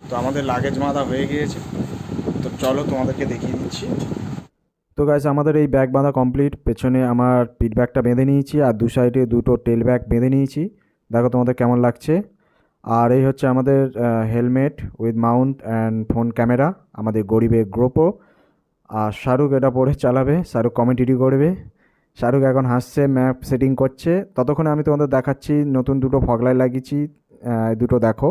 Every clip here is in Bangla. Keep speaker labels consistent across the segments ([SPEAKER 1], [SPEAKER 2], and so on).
[SPEAKER 1] তো আমাদের লাগেজ বাঁধা হয়ে গিয়েছে, তো চলো তোমাদেরকে দেখিয়ে দিচ্ছি।
[SPEAKER 2] তো গাইস আমাদের এই ব্যাগ বাঁধা কমপ্লিট। পেছনে আমার পিট ব্যাগটা বেঁধে নিয়েছি আর দু সাইডে দুটো টেল ব্যাগ বেঁধে নিয়েছি। দেখো তোমাদের কেমন লাগছে। আর এই হচ্ছে আমাদের helmet with Mount and phone camera, আমাদের গরিবের গ্রোপো। আর শাহরুখ এটা পরে চালাবে, শাহরুখ কমেডি করবে। শাহরুখ এখন হাসছে, ম্যাপ সেটিং করছে। ততক্ষণে আমি তোমাদের দেখাচ্ছি নতুন দুটো ফগলাইট লাগিয়েছি, দুটো দেখো।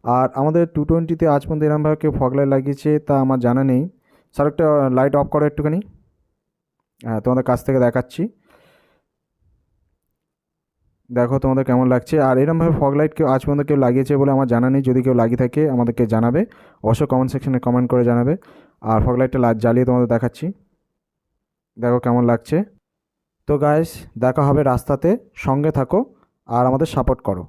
[SPEAKER 2] আর আমাদের 220-তে আজ পর্যন্ত এরমভাবে কেউ ফগলাইট লাগিয়েছে তা আমার জানা নেই। শাহরুখটা লাইট অফ করো একটুখানি। হ্যাঁ, তোমাদের কাছ থেকে দেখাচ্ছি। দেখো তোমাদের কেমন লাগছে। আর এরমভাবে ফগ লাইট কেউ আজ পর্যন্ত কেউ লাগিয়েছে বলে আমার জানা নেই। যদি কেউ লাগিয়ে থাকে আমাদেরকে জানাবে, অবশ্যই কমেন্ট সেকশনে কমেন্ট করে জানাবে। আর ফগ লাইটটা জ্বালিয়ে তোমাদের দেখাচ্ছি, দেখো কেমন লাগছে। তো গাইস, দেখা হবে রাস্তাতে, সঙ্গে থাকো আর আমাদের সাপোর্ট করো।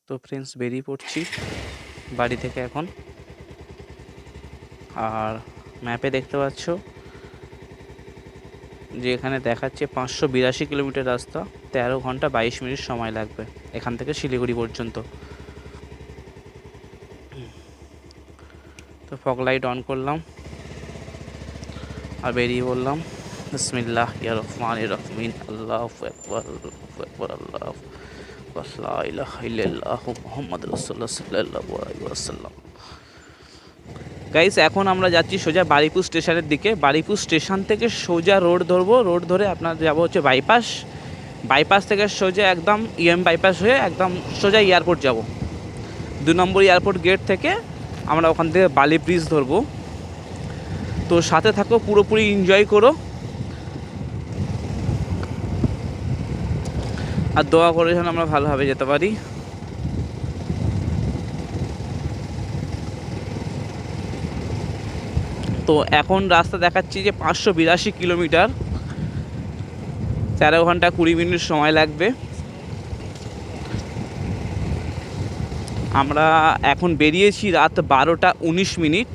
[SPEAKER 3] তো ফ্রেন্ডস, বেরিয়ে পড়ছি বাড়ি থেকে এখন। আর ম্যাপে দেখতে পাচ্ছ যে এখানে দেখাচ্ছে 582 কিলোমিটার রাস্তা, 13 ঘন্টা 22 মিনিট সময় লাগবে এখান থেকে শিলিগুড়ি পর্যন্ত। তো ফগ লাইট অন করলাম আর বেরিয়ে বললাম বিসমিল্লাহ ইয়া রহমান রহিম, আল্লাহু আকবার আল্লাহু আকবার, আল্লাহু আকবার, লা ইলাহা ইল্লাল্লাহ মুহাম্মাদুর রাসূলুল্লাহ সাল্লাল্লাহু আলাইহি ওয়াসাল্লাম। গাইস, এখন আমরা যাচ্ছি সোজা বারুইপুর স্টেশনের দিকে। বারুইপুর স্টেশন থেকে সোজা রোড ধরবো, রোড ধরে আপনার যাবো হচ্ছে বাইপাস। বাইপাস থেকে সোজা একদম বাইপাস হয়ে একদম সোজা এয়ারপোর্ট যাব। 2 নম্বর এয়ারপোর্ট গেট থেকে আমরা ওখান থেকে বালি ব্রিজ ধরবো। তো সাথে থাকো, পুরোপুরি এনজয় করো আর দোয়া করে যেন আমরা ভালোভাবে যেতে পারি। তো এখন রাস্তা দেখাচ্ছি যে 582 কিলোমিটার, 13 ঘন্টা 20 মিনিট সময় লাগবে। আমরা এখন বেরিয়েছি রাত 12টা 19 মিনিট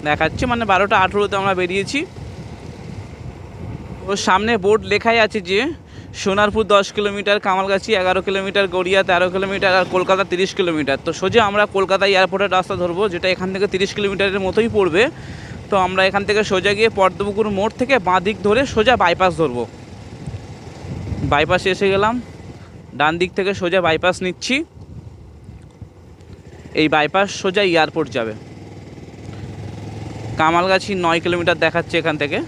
[SPEAKER 3] দেখাচ্ছে, মানে 12টা 18-তে আমরা বেরিয়েছি। ওর সামনে বোর্ড লেখাই আছে যে Sonarpur 10 kilometre, Kamalgachhi 11 kilometre, Garia 13 kilometre আর কলকাতা 30 কিলোমিটার। তো সোজা আমরা কলকাতা এয়ারপোর্টের রাস্তা ধরবো, যেটা এখান থেকে 30 কিলোমিটারের মতোই পড়বে। তো আমরা এখান থেকে সোজা গিয়ে পদ্মপুকুর মোড় থেকে বাঁ দিক ধরে সোজা বাইপাস ধরবো। বাইপাসে এসে গেলাম, ডান দিক থেকে সোজা বাইপাস নিচ্ছি। এই বাইপাস সোজা এয়ারপোর্ট যাবে। কামালগাছি 9 কিলোমিটার দেখাচ্ছে এখান থেকে।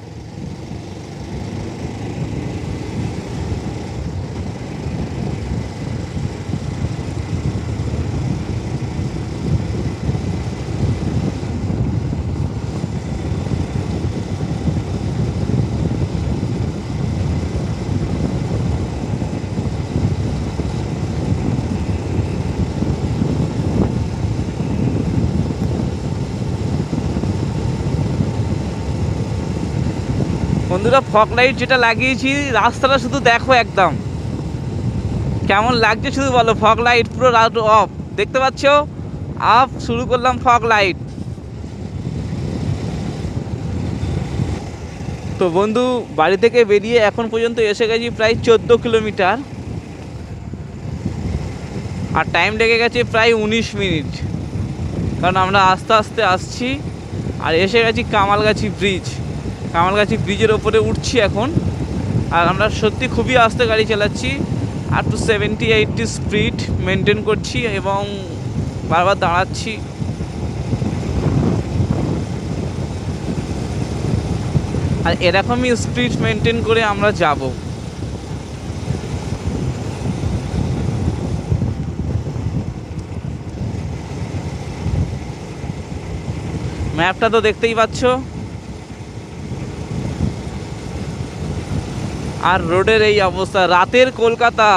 [SPEAKER 3] বন্ধুরা, ফগ লাইট যেটা লাগিয়েছি, রাস্তাটা শুধু দেখো একদম কেমন লাগছে শুধু বলো। ফগ লাইট পুরো রাউট অফ, দেখতে পাচ্ছ? অফ শুরু করলাম ফগ লাইট। তো বন্ধু, বাড়ি থেকে বেরিয়ে এখন পর্যন্ত এসে গেছি প্রায় 14 কিলোমিটার আর টাইম লেগে গেছে প্রায় 19 মিনিট, কারণ আমরা আস্তে আস্তে আসছি। আর এসে গেছি কামালগাছি ব্রিজ। কামালগাছি ব্রিজের ওপরে উঠছি এখন। আর আমরা সত্যি খুবই আস্তে গাড়ি চালাচ্ছি, আপ টু 70-80 স্পিড মেনটেন করছি এবং বারবার দাঁড়াচ্ছি। আর এরকমই স্পিড মেনটেন করে আমরা যাব। ম্যাপটা তো দেখতেই পাচ্ছ। আর রোডের এই অবস্থা, রাতের কলকাতা।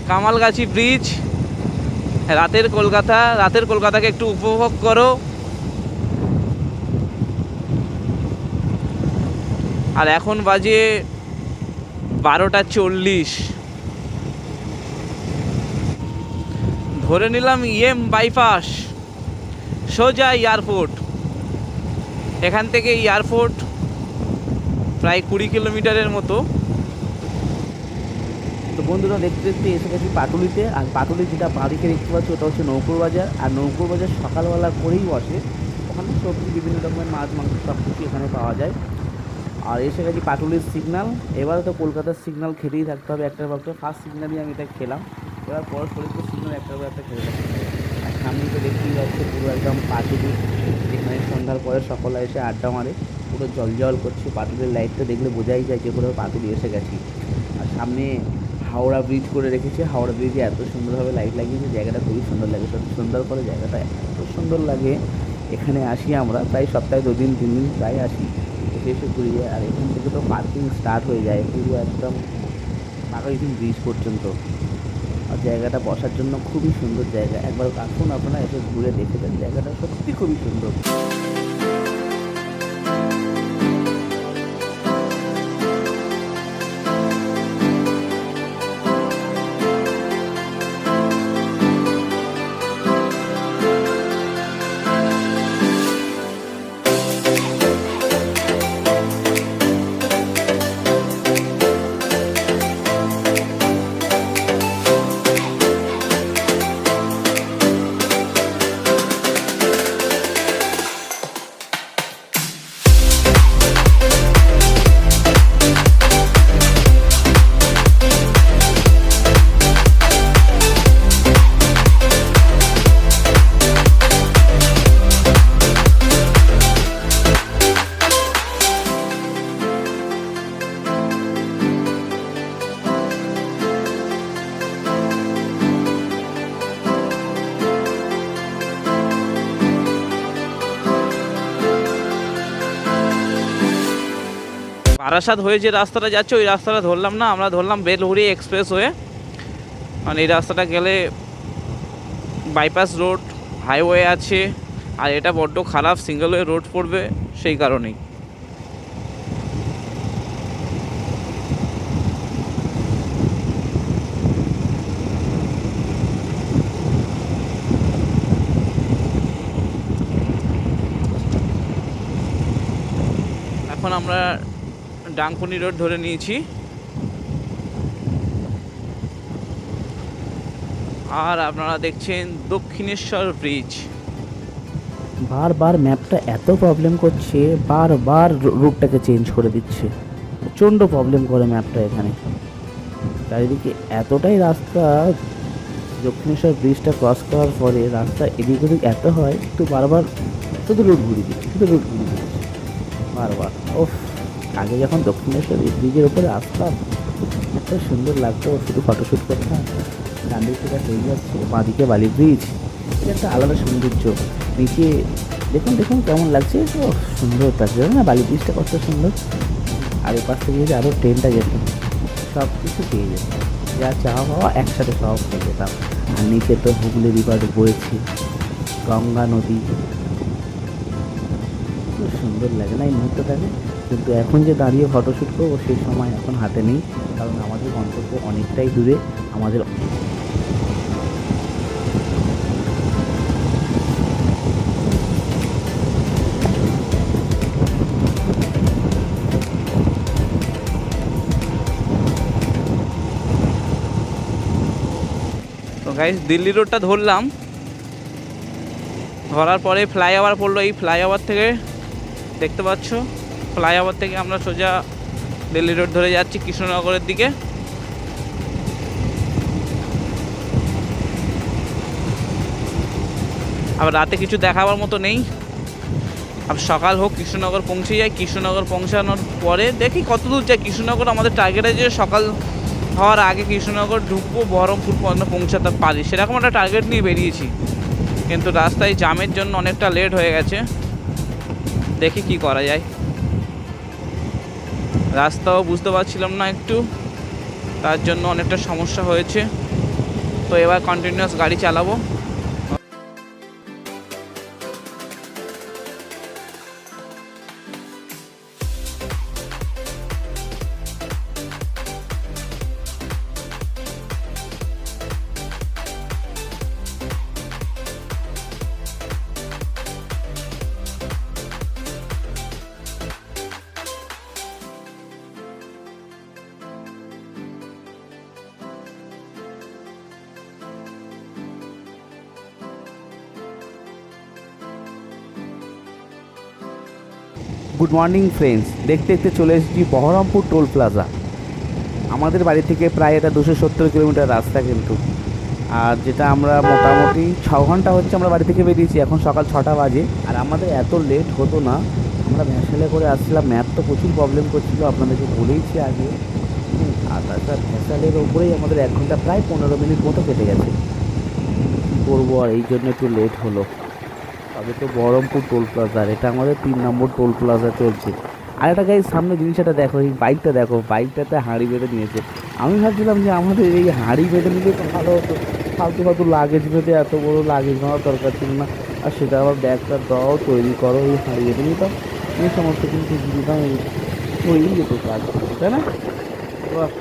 [SPEAKER 3] কামালগাছি ব্রিজ রাতের কলকাতাকে একটু উপভোগ করো। আর এখন বাজে 12:40। ধরে নিলাম বাইপাস, সোজা এয়ারপোর্ট। এখান থেকে এয়ারপোর্ট প্রায় 20 কিলোমিটারের মতো।
[SPEAKER 4] তো বন্ধুরা দেখতে দেখতে এসে গেছি পাটুলিতে। আর পাটুলি যেটা বাঁদিকে দেখতে পাচ্ছি ওটা হচ্ছে নৌকুর বাজার। আর নৌকুর বাজার সকালবেলা করেই বসে, ওখানে সবজি বিভিন্ন রকমের মাছ মাংস সব কিছু এখানে পাওয়া যায়। আর এসে গেছি পাটুলির সিগনাল। এবারে তো কলকাতার সিগনাল খেতেই থাকতে হবে একটার পর একটা। ফার্স্ট সিগনালই আমি এটা খেলাম, এবার পরস্পরিত সিগনাল একটার পর একটা খেতে থাকতে হবে। আর সামনে তো দেখতেই যাচ্ছে পুরো একদম পাটুলি, যেখানে সন্ধ্যার পরে সকলে এসে আড্ডা মারে। পুরো জল জল করছে, পাটুলির লাইটটা দেখলে বোঝাই যায় যে পুরো পাটুলি এসে গেছি। আর সামনে হাওড়া ব্রিজ করে রেখেছে, হাওড়া ব্রিজে এত সুন্দরভাবে লাইট লাগিয়েছে, জায়গাটা খুবই সুন্দর লাগে। সত্যি সুন্দর করে জায়গাটা এত সুন্দর লাগে। এখানে আসি আমরা প্রায় সপ্তাহে 2 দিন 3 দিন প্রায় আসি, এসে এসে ঘুরে যায়। আর এখান থেকে তো পার্কিং স্টার্ট হয়ে যায় পুরো একদম নাগাইদিন ব্রিজ পর্যন্ত। আর জায়গাটা বসার জন্য খুবই সুন্দর জায়গা। একবার আসুন আপনারা, এসে ঘুরে দেখে যান, জায়গাটা সত্যি খুবই সুন্দর।
[SPEAKER 3] বারাসাত হয়ে যে রাস্তাটা যাচ্ছে ওই রাস্তাটা ধরলাম না, আমরা ধরলাম বেলহুরি এক্সপ্রেস হয়ে। কারণ এই রাস্তাটা গেলে বাইপাস রোড হাইওয়ে আছে, আর এটা বড্ড খারাপ সিঙ্গেল ওয়ে রোড পড়বে, সেই কারণেই। এখন আমরা ডাংকুনি রোড ধরে নিয়েছি। আর আপনারা দেখছেন দক্ষিণেশ্বর ব্রিজ।
[SPEAKER 4] বারবার ম্যাপটা এত প্রবলেম করছে, বারবার রুটটাকে চেঞ্জ করে দিচ্ছে, প্রচণ্ড প্রবলেম করে ম্যাপটা এখানে। চারিদিকে এতটাই রাস্তা, দক্ষিণেশ্বর ব্রিজটা ক্রস করার পরে রাস্তা এদিক ওদিক এত হয়, একটু বারবার শুধু রুট ঘুরিয়ে দিচ্ছে বারবার। ওফ, আগে যখন দক্ষিণেশ্বর ব্রিজের উপরে আসতাম এত সুন্দর লাগতো, শুধু ফটোশ্যুট করতাম। ডান দিক থেকে হয়ে যাচ্ছে, বাঁদিকে বালি ব্রিজ, এটা একটা আলাদা সৌন্দর্য। নিচে দেখুন দেখুন কেমন লাগছে, তো সুন্দর লাগছে না বালি ব্রিজটা, কত সুন্দর। আর এ পাশ থেকে যদি আরও ট্রেনটা যেত, সব কিছু পেয়ে যেত, যা চাওয়া পাওয়া একসাথে সব পেয়ে যেতাম। আর নিচে তো হুগলি রিভার বয়েছে, গঙ্গা নদী, খুব সুন্দর লাগে না এই মুহূর্তটাকে। কিন্তু এখন যে দাঁড়িয়ে ফটোশ্যুট করবো সেই সময় এখন হাতে নেই, কারণ আমাদের গন্তব্য অনেকটাই দূরে। আমাদের
[SPEAKER 3] তো গাইস দিল্লি রোডটা ধরলাম, ধরার পরে ফ্লাইওভার পড়লো। এই ফ্লাইওভার থেকে দেখতে পাচ্ছ, ফ্লাইওভার থেকে আমরা সোজা দিল্লি রোড ধরে যাচ্ছি কৃষ্ণনগরের দিকে। আবার রাতে কিছু দেখাবার মতো নেই, আর সকাল হোক কৃষ্ণনগর পৌঁছে যাই। কৃষ্ণনগর পৌঁছানোর পরে দেখি কত দূর যায়। কৃষ্ণনগর আমাদের টার্গেট আছে যে সকাল হওয়ার আগে কৃষ্ণনগর ঢুকবো, বহরমপুর পর্যন্ত পৌঁছাতে পারি, সেরকম একটা টার্গেট নিয়ে বেরিয়েছি। কিন্তু রাস্তায় জামের জন্য অনেকটা লেট হয়ে গেছে, দেখি কি করা যায়। রাস্তাও বুঝতে পারছিলাম না একটু, তার জন্য অনেকটা সমস্যা হয়েছে। তো এবার কন্টিনিউয়াস গাড়ি চালাবো।
[SPEAKER 4] গুড মর্নিং ফ্রেন্ডস, দেখতে দেখতে চলে এসেছি বহরমপুর টোল প্লাজা। আমাদের বাড়ি থেকে প্রায় এটা 270 কিলোমিটার রাস্তা কিন্তু। আর যেটা আমরা মোটামুটি 6 ঘন্টা হচ্ছে আমরা বাড়ি থেকে বেরিয়েছি, এখন সকাল 6টা বাজে। আর আমাদের এত লেট হতো না, আমরা ভ্যাসেলে করে আসছিলাম। ম্যাপ তো প্রচুর প্রবলেম করছিল, আপনাদেরকে বলেইছি আগে। আর তাছাড়া ভ্যাসেলের ওপরেই আমাদের 1 ঘন্টা প্রায় 15 মিনিট মতো কেটে গেছে। কী করবো আর, এই জন্য একটু লেট হলো। তবে তো বহরমপুর টোল প্লাজা, এটা আমাদের 3 নম্বর টোল প্লাজা চলছে। আর একটা গাড়ির সামনে জিনিসটা দেখো, এই বাইকটা দেখো, বাইকটাতে হাঁড়ি বেঁধে নিয়েছে। আমি ভাবছিলাম যে আমাদের এই হাঁড়ি বেঁধে নিলে তো ভালো হতো, ফালতু ফালতু লাগেজ বেঁধে এত বড় লাগেজ নেওয়ার দরকার ছিল না। আর সেটা আবার ব্যাগটা দাও, তৈরি করো, এই হাঁড়ি বেঁধে নিতাম, এই সমস্ত কিন্তু দিতাম, হয়েই যেত কাজ, তাই না? বাহ।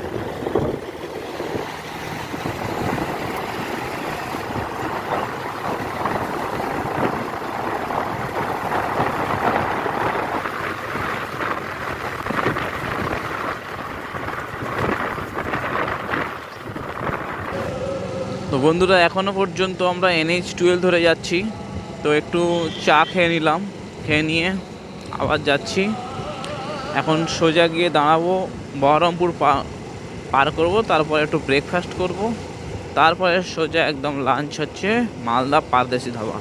[SPEAKER 3] তো বন্ধুরা, এখনও পর্যন্ত আমরা NH-12 ধরে যাচ্ছি। তো একটু চা খেয়ে নিলাম, খেয়ে নিয়ে আবার যাচ্ছি। এখন সোজা গিয়ে দাঁড়াবো, বহরমপুর পার করব, তারপরে একটু ব্রেকফাস্ট করব, তারপরে সোজা একদম লাঞ্চ হচ্ছে মালদা পারদেশি ধাবা।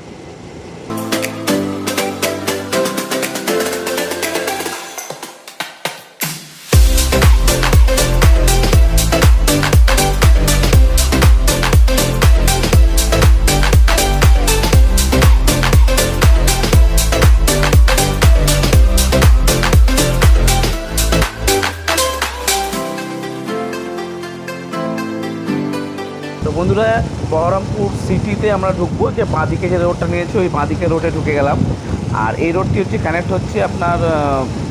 [SPEAKER 4] তো বন্ধুরা, বহরমপুর সিটিতে আমরা ঢুকবো, যে বাঁদিকে যে রোডটা নিয়েছি ওই বাঁদিকে রোডে ঢুকে গেলাম। আর এই রোডটি হচ্ছে কানেক্ট হচ্ছে আপনার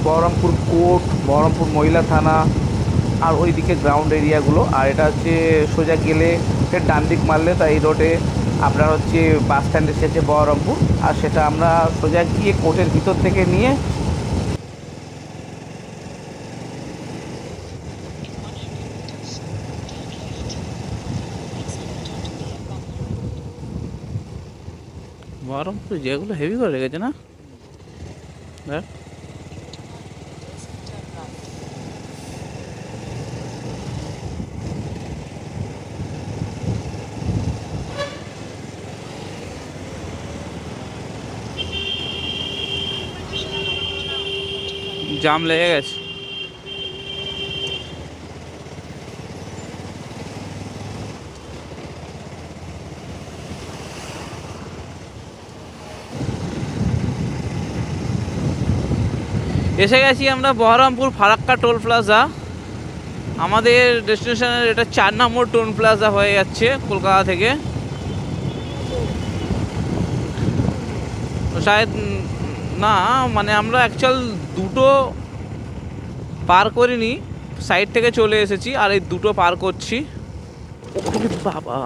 [SPEAKER 4] বহরমপুর কোর্ট, বহরমপুর মহিলা থানা, আর ওইদিকে গ্রাউন্ড এরিয়াগুলো। আর এটা হচ্ছে সোজা গেলে ডান দিক মারলে তাই এই রোডে আপনার হচ্ছে বাস স্ট্যান্ড এসেছে বহরমপুর। আর সেটা আমরা সোজা গিয়ে কোর্টের ভিতর থেকে নিয়ে
[SPEAKER 3] বহরমপুর যেগুলো হেভি করে রেখেছে না, দেখ। জাম লেগে গেছে। এসে গেছি আমরা বহরমপুর ফারাক্কা টোল প্লাজা। আমাদের ডেস্টিনেশনের এটা 4 নম্বর টোল প্লাজা হয়ে যাচ্ছে কলকাতা থেকে। তো শায়দ না, মানে আমরা অ্যাকচুয়াল দুটো পার করিনি, সাইড থেকে চলে এসেছি, আর এই দুটো পার করছি। ওরে বাবা,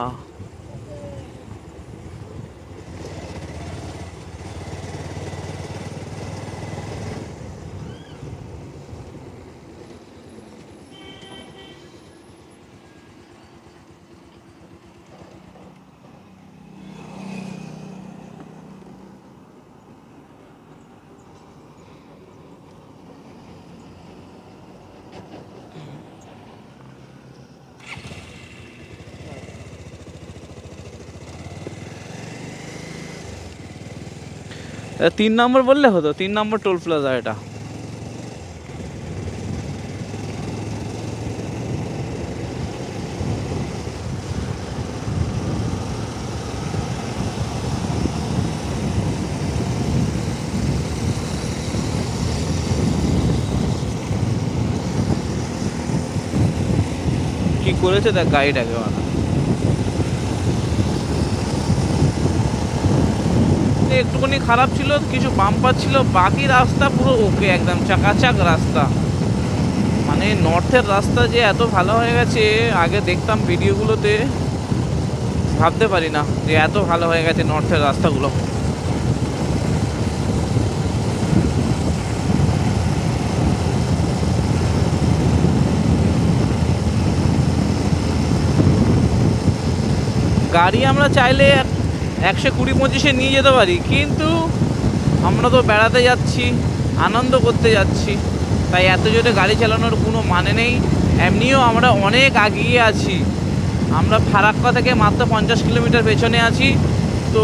[SPEAKER 3] এটা 3 নম্বর বললে হতো, 3 নম্বর টোল প্লাজা এটা। কি করেছে দেখ গাড়িটাকে, একটুখানি খারাপ ছিল, কিছু বাম্পার ছিল, বাকি রাস্তা পুরো ওকে, একদম চাকাচাক রাস্তা। মানে নর্থের রাস্তা যে এত ভালো হয়ে গেছে, আগে দেখতাম ভিডিওগুলোতে, ভাবতে পারি না যে এত ভালো হয়ে গেছে নর্থের রাস্তাগুলো। গাড়ি আমরা চাইলে 120-25 নিয়ে যেতে পারি, কিন্তু আমরা তো বেড়াতে যাচ্ছি, আনন্দ করতে যাচ্ছি, তাই এত জোরে গাড়ি চালানোর কোনো মানে নেই। এমনিও আমরা অনেক আগিয়ে আছি, আমরা ফারাক্কা থেকে মাত্র 50 কিলোমিটার পেছনে আছি। তো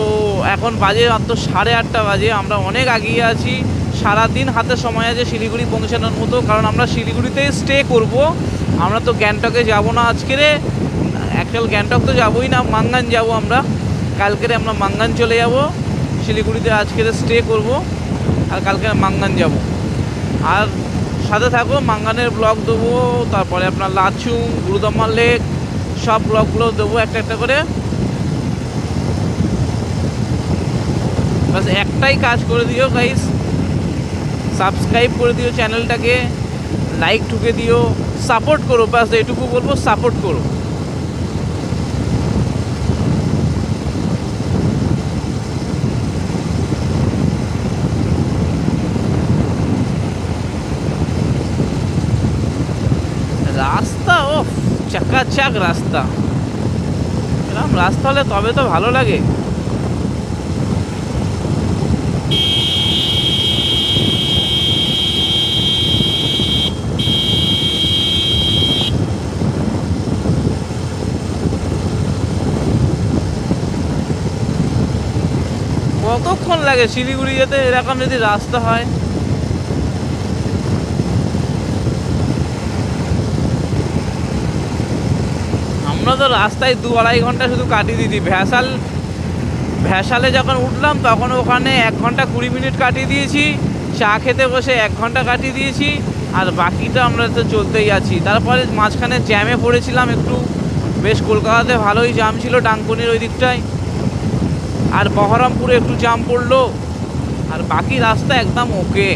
[SPEAKER 3] এখন বাজে মাত্র 8:30 বাজে, আমরা অনেক আগিয়ে আছি। সারাদিন হাতে সময় আছে শিলিগুড়ি পৌঁছানোর মতো, কারণ আমরা শিলিগুড়িতেই স্টে করব। আমরা তো গ্যাংটকে যাব না আজকে, অ্যাকচুয়াল গ্যাংটক তো যাবোই না, মাঙ্গান যাব আমরা। কালকে আমরা মাঙ্গান চলে যাব, শিলিগুড়িতে আজকে স্টে করব আর কালকে মাঙ্গান যাব। আর সাথে থাকো, মাঙ্গানের ব্লগ দেবো, তারপরে আপনার লাচুং, গুরুদম্মা লেক, সব ব্লগগুলো দেবো একটা একটা করে। বাস একটাই কাজ করে দিও গাইস, সাবস্ক্রাইব করে দিও চ্যানেলটাকে, লাইক ঠুকে দিও, সাপোর্ট করো, বাস এইটুকু বলবো, সাপোর্ট করো। রাস্তা ও চাকাচাক রাস্তা, এরকম রাস্তা হলে তবে তো ভালো লাগে। কতক্ষণ লাগে শিলিগুড়ি যেতে এরকম যদি রাস্তা হয়? আমরা তো রাস্তায় 2-2.5 ঘন্টা শুধু কাটিয়ে দিই। ভ্যাসালে যখন উঠলাম তখন ওখানে 1 ঘন্টা 20 মিনিট কাটিয়ে দিয়েছি, চা খেতে বসে 1 ঘন্টা কাটিয়ে দিয়েছি, আর বাকিটা আমরা তো চলতেই আছি। তারপরে মাঝখানে জ্যামে পড়েছিলাম একটু, বেশ কলকাতাতে ভালোই জ্যাম ছিল ডানকুনির ওই দিকটায়, আর বহরমপুরে একটু জ্যাম পড়লো, আর বাকি রাস্তা একদম ওকে।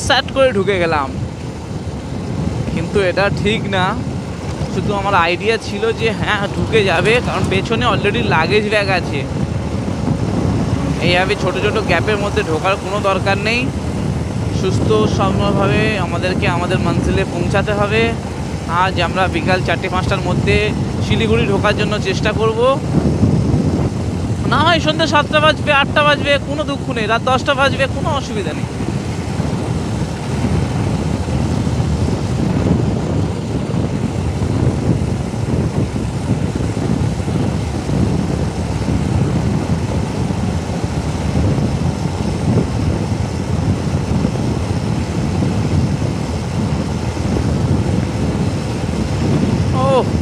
[SPEAKER 3] স্যাট করে ঢুকে গেলাম, কিন্তু এটা ঠিক না। শুধু আমার আইডিয়া ছিল যে হ্যাঁ ঢুকে যাবে, কারণ পেছনে অলরেডি লাগেজ ব্যাগ আছে। এইভাবে ছোটো ছোটো গ্যাপের মধ্যে ঢোকার কোনো দরকার নেই। সুস্থ সম্ভবভাবে আমাদেরকে আমাদের মঞ্জিলে পৌঁছাতে হবে। আজ আমরা বিকাল 4-5টার মধ্যে শিলিগুড়ি ঢোকার জন্য চেষ্টা করব। না হয় সন্ধ্যে 7টা বাজবে, 8টা বাজবে, কোনো দুঃখ নেই, রাত 10টা বাজবে, কোনো অসুবিধা নেই।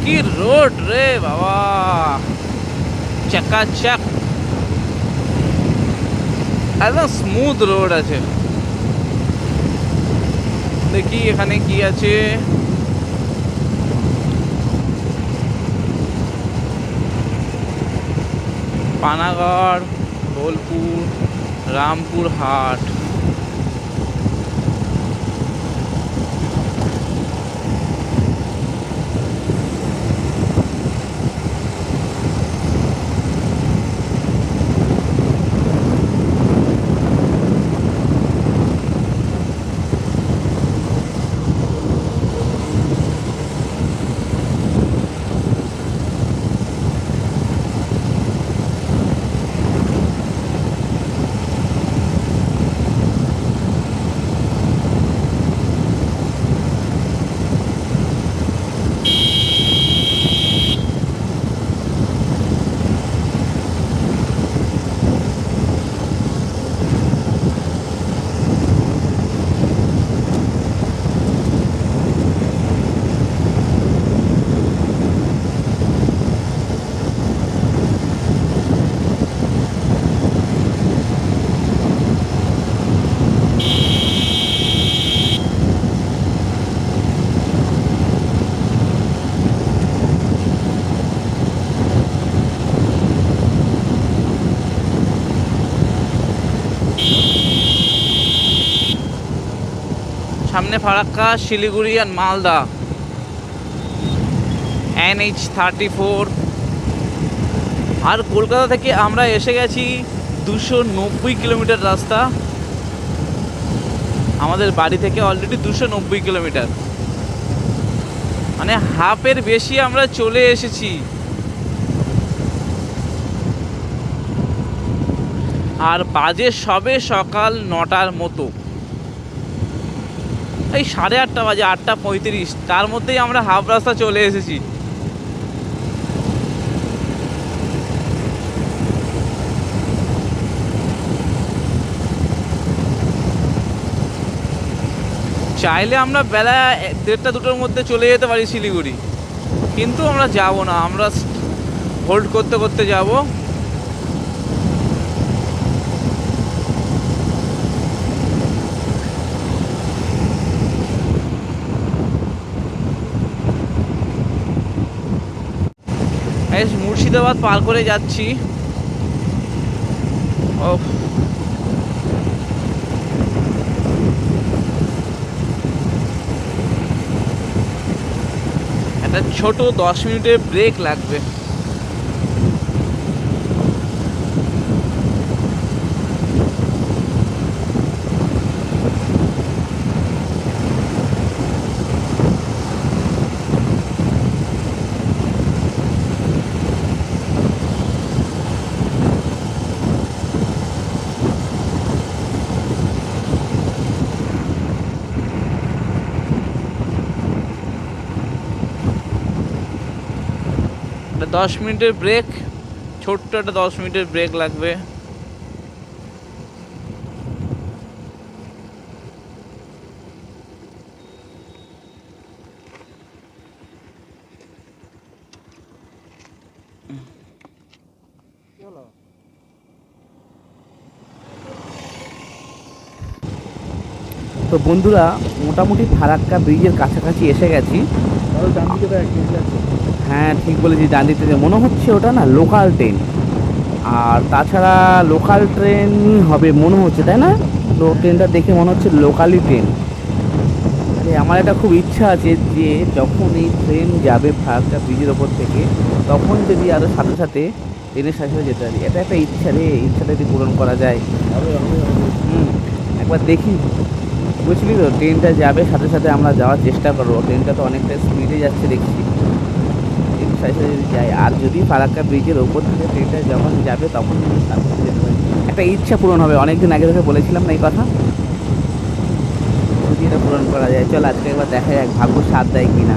[SPEAKER 3] কি রোড রে বাবা, চাকাচাক, একদম স্মুথ রোড আছে। দেখি এখানে কি আছে। পানাগড়, বোলপুর, রামপুর হাট। সামনে ফারাক্কা, শিলিগুড়ি আর মালদা, NH-34। আর কলকাতা থেকে আমরা এসে গেছি 290 কিলোমিটার রাস্তা। আমাদের বাড়ি থেকে অলরেডি 290 কিলোমিটার, মানে হাফের বেশি আমরা চলে এসেছি। আর বাজে সবে সকাল 9টার মতো, এই 8:30 বাজে, 8:35, তার মধ্যেই আমরা হাফ রাস্তা চলে এসেছি। চাইলে আমরা বেলা 1:30-2টোর মধ্যে চলে যেতে পারি শিলিগুড়ি, কিন্তু আমরা যাব না, আমরা হোল্ড করতে করতে যাব। মুর্শিদাবাদ পার করে যাচ্ছি। একটা ছোট 10 মিনিটের ব্রেক লাগবে। একটা 10 মিনিটের ব্রেক, ছোট্ট একটা 10 মিনিটের ব্রেক লাগবে।
[SPEAKER 4] তো বন্ধুরা, মোটামুটি ফারাক্কা ব্রিজের কাছাকাছি এসে গেছি। হ্যাঁ, ঠিক বলেছি, ডান দিক থেকে মনে হচ্ছে ওটা না লোকাল ট্রেন। আর তাছাড়া লোকাল ট্রেনই হবে মনে হচ্ছে, তাই না? ট্রেনটা দেখে মনে হচ্ছে লোকালই ট্রেন। আরে আমার একটা খুব ইচ্ছা আছে যে যখন এই ট্রেন যাবে ফারাক্কা ব্রিজের ওপর থেকে, তখন যদি আরও সাথে সাথে ট্রেনের সাথে সাথে যেতে পারি। এটা একটা ইচ্ছা রে, ইচ্ছাটা যদি পূরণ করা যায়। একবার দেখি, বুঝলি তো, ট্রেনটা যাবে সাথে সাথে আমরা যাওয়ার চেষ্টা করবো। ট্রেনটা তো অনেকটা স্পিডে যাচ্ছে দেখছি, ট্রেনের সাথে সাথে যদি যাই। আর যদি ফারাক্কা ব্রিজের ওপর থেকে ট্রেনটা যখন যাবে তখন সাথে সাথে যেতে পারি, একটা ইচ্ছা পূরণ হবে। অনেকদিন আগে থেকে বলেছিলাম না এই কথা, যদি এটা পূরণ করা যায়। চল আজকে একবার দেখা যাক ভাগ্য সাথ দেয় কিনা।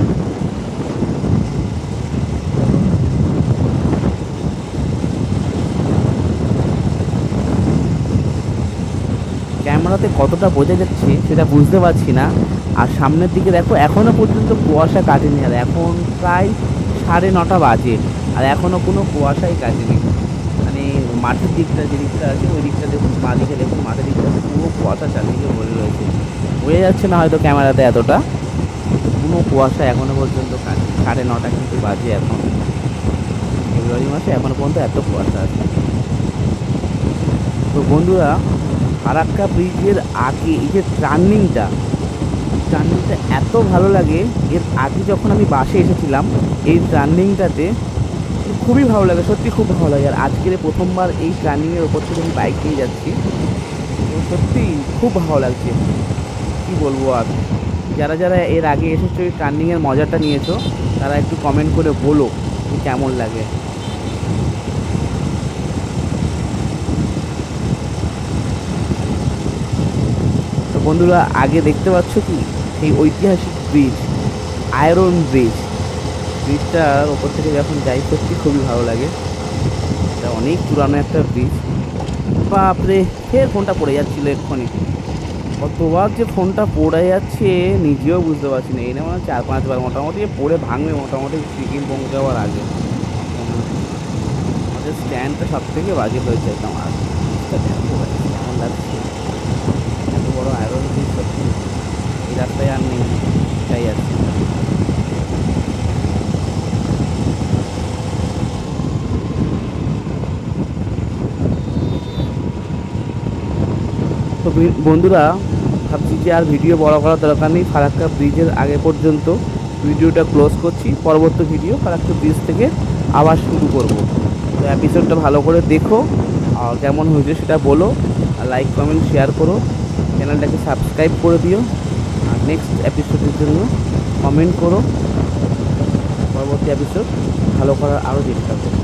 [SPEAKER 4] ক্যামেরাতে কতটা বোঝা যাচ্ছে সেটা বুঝতে পারছি না। আর সামনের দিকে দেখো, এখনও পর্যন্ত কুয়াশা কাটেনি। আর এখন প্রায় 9:30 বাজে, আর এখনও কোনো কুয়াশাই কাটেনি। মানে মাঠের দিকটা, যে দিকটা আছে ওই দিকটা দেখুন, মা দিকে দেখুন, মাঠের দিকটা পুরো কুয়াশা চালিয়ে ভরে রয়েছে। বোঝা যাচ্ছে না হয়তো ক্যামেরাতে এতটা, কোনো কুয়াশা এখনও পর্যন্ত কাটেনি। 9:30 কিন্তু বাজে এখন, ফেব্রুয়ারি মাসে এখনও পর্যন্ত এত কুয়াশা আছে। তো বন্ধুরা, ফারাক্কা ব্রিজের আগে এই যে টার্নিংটা এত ভালো লাগে। এর আগে যখন আমি বাসে এসেছিলাম এই টার্নিংটাতে খুবই ভালো লাগে, সত্যি খুব ভালো লাগে। আর আজকের প্রথমবার এই টার্নিংয়ের ওপর থেকে আমি বাইক নিয়ে যাচ্ছি, তো সত্যি খুব ভালো লাগছে। কি বলবো আর, যারা যারা এর আগে এসেছো, এই টার্নিংয়ের মজাটা নিয়েছো, তারা একটু কমেন্ট করে বলো যে কেমন লাগে। তো বন্ধুরা, আগে দেখতে পাচ্ছ কি সেই ঐতিহাসিক ব্রিজ, আয়রন ব্রিজ। ব্রিজটার ওপর থেকে যখন যাই সত্যি খুবই ভালো লাগে। এটা অনেক পুরানো একটা ব্রিজ। বাপরে, ফের ফোনটা পড়ে যাচ্ছিলো এক্ষুনি। কতবার যে ফোনটা পড়ে যাচ্ছে নিজেও বুঝতে পারছি না। এই না মানে 4-5 বার মোটামুটি পড়ে ভাঙবে, মোটামুটি সিকিম পৌঁছাবার আগে। আমাদের স্ট্যান্ডটা সব থেকে বাজে হয়েছে আমার। কেমন লাগছে, এত বড় আয়রন ব্রিজ সত্যি এই রাস্তায় আর নেই, তাই আছে। তো বন্ধুরা, ভাবছি যে আর ভিডিও বড় করার দরকার নেই, ফারাক্কা ব্রিজের আগে পর্যন্ত ভিডিওটা ক্লোজ করছি, পরবর্তী ভিডিও ফারাক্কা ব্রিজ থেকে আবার শুরু করব। তো এপিসোডটা ভালো করে দেখো, আর কেমন হয়েছে সেটা বলো, আর লাইক কমেন্ট শেয়ার করো, চ্যানেলটাকে সাবস্ক্রাইব করে দিও, আর নেক্সট এপিসোডের জন্য কমেন্ট করো, পরবর্তী এপিসোড ভালো করার আরও চেষ্টা করো।